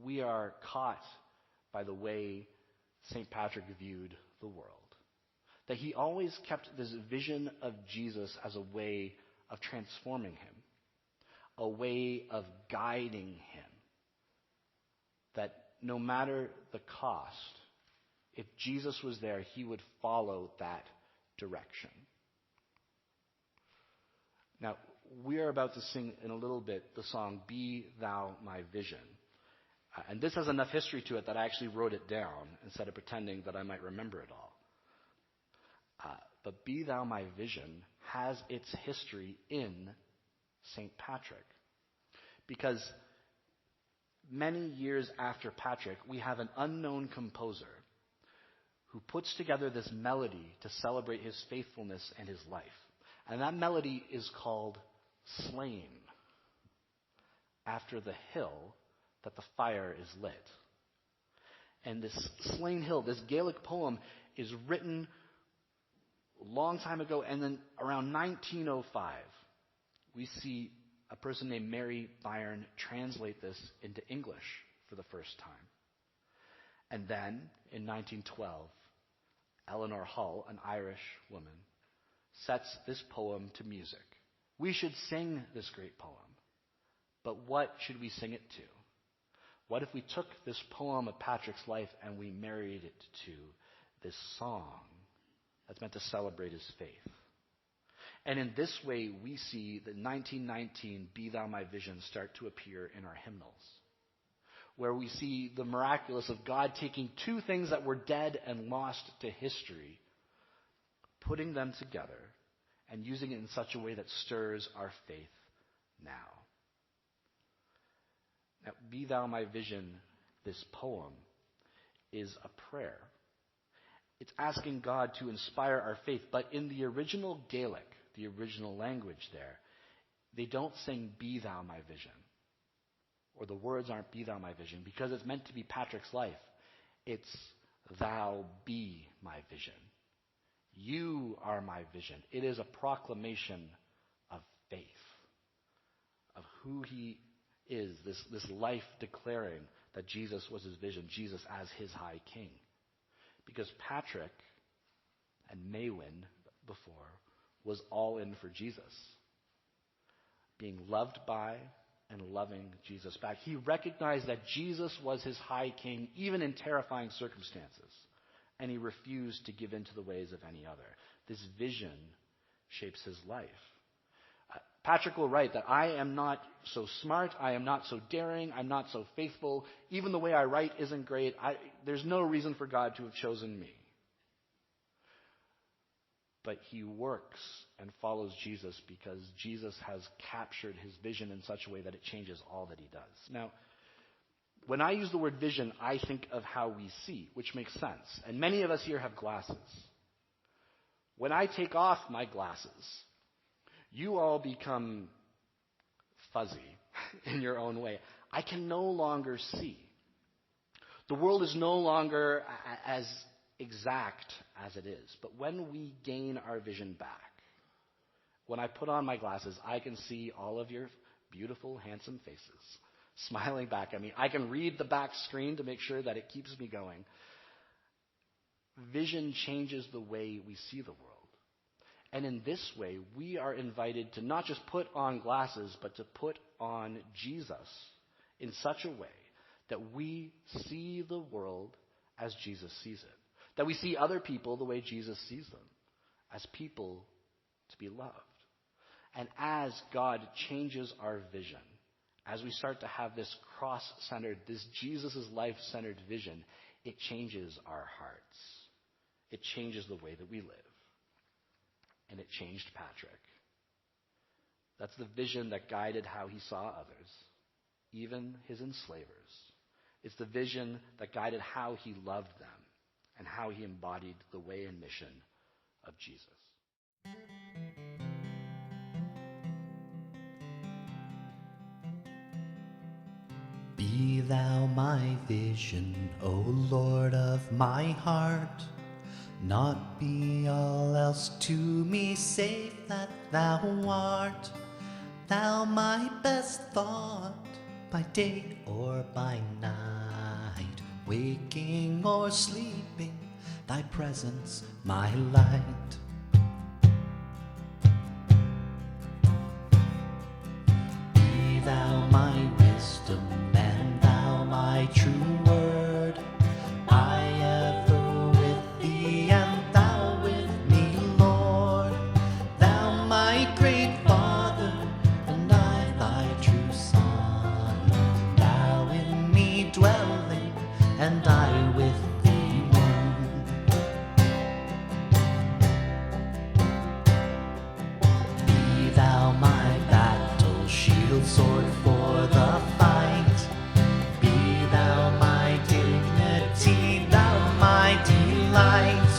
we are caught by the way St. Patrick viewed the world. That he always kept this vision of Jesus as a way of transforming him, a way of guiding him. That no matter the cost, if Jesus was there, he would follow that direction. Now, we are about to sing in a little bit the song, Be Thou My Vision. And this has enough history to it that I actually wrote it down instead of pretending that I might remember it all. But Be Thou My Vision has its history in St. Patrick. Because many years after Patrick, we have an unknown composer who puts together this melody to celebrate his faithfulness and his life. And that melody is called Slain, after the hill that the fire is lit. And this Slain Hill, this Gaelic poem, is written a long time ago, and then around 1905, we see a person named Mary Byrne translate this into English for the first time. And then, in 1912, Eleanor Hull, an Irish woman, sets this poem to music. We should sing this great poem, but what should we sing it to? What if we took this poem of Patrick's life and we married it to this song that's meant to celebrate his faith? And in this way, we see the 1919 Be Thou My Vision start to appear in our hymnals, where we see the miraculous of God taking two things that were dead and lost to history, putting them together, and using it in such a way that stirs our faith now. Now, Be Thou My Vision, this poem, is a prayer. It's asking God to inspire our faith, but in the original Gaelic, the original language there, they don't sing Be Thou My Vision. Or the words aren't Be Thou My Vision, because it's meant to be Patrick's life. It's Thou be my vision. You are my vision. It is a proclamation of faith, of who he is, this life declaring that Jesus was his vision, Jesus as his high king. Because Patrick and Maywin before was all in for Jesus, being loved by and loving Jesus back. He recognized that Jesus was his high king, even in terrifying circumstances, and he refused to give in to the ways of any other. This vision shapes his life. Patrick will write that I am not so smart, I am not so daring, I'm not so faithful. Even the way I write isn't great. There's no reason for God to have chosen me. But he works and follows Jesus because Jesus has captured his vision in such a way that it changes all that he does. Now, when I use the word vision, I think of how we see, which makes sense. And many of us here have glasses. When I take off my glasses, you all become fuzzy in your own way. I can no longer see. The world is no longer as exact as it is. But when we gain our vision back, when I put on my glasses, I can see all of your beautiful, handsome faces smiling back at me. I can read the back screen to make sure that it keeps me going. Vision changes the way we see the world. And in this way, we are invited to not just put on glasses, but to put on Jesus in such a way that we see the world as Jesus sees it. That we see other people the way Jesus sees them, as people to be loved. And as God changes our vision, as we start to have this cross-centered, this Jesus' life-centered vision, it changes our hearts. It changes the way that we live. And it changed Patrick. That's the vision that guided how he saw others, even his enslavers. It's the vision that guided how he loved them and how he embodied the way and mission of Jesus. Be thou my vision, O Lord of my heart. Not be all else to me save that thou art. Thou my best thought, by day or by night. waking or sleeping, thy presence my light. Be thou my wisdom, and thou my true word. I ever with thee, and thou with me, Lord. Thou my great Father, and I thy true Son. Thou in me dwelling, and I with thee one. Be thou my battle shield, sword for the fight. Be thou my dignity, thou my delight.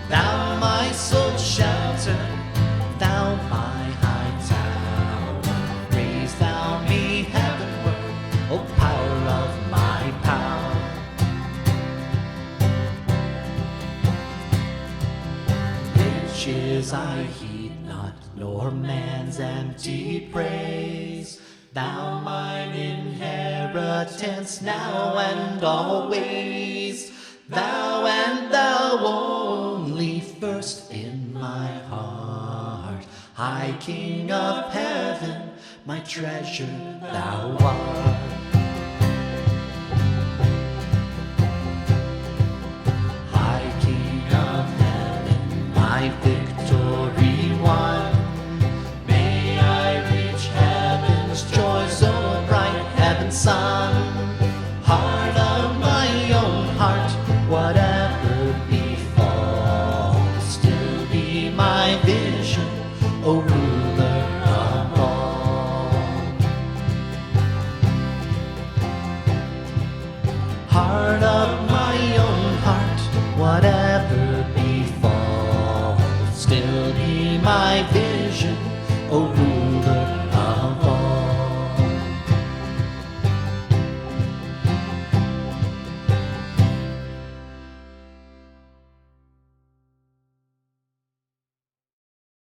Thou my soul shelter, thou my high tower. Raise thou me heavenward, O power of my power. Riches I heed not, nor man's empty praise. Thou mine inheritance now and always. Thou and thou only first in my heart. High King of heaven, my treasure thou art. High King of heaven, my victory won. May I reach heaven's joy, so bright heaven's sun. Heart of my own heart, whatever befalls, still be my vision, O ruler of all. Heart of my own heart, whatever befalls, still be my vision, O ruler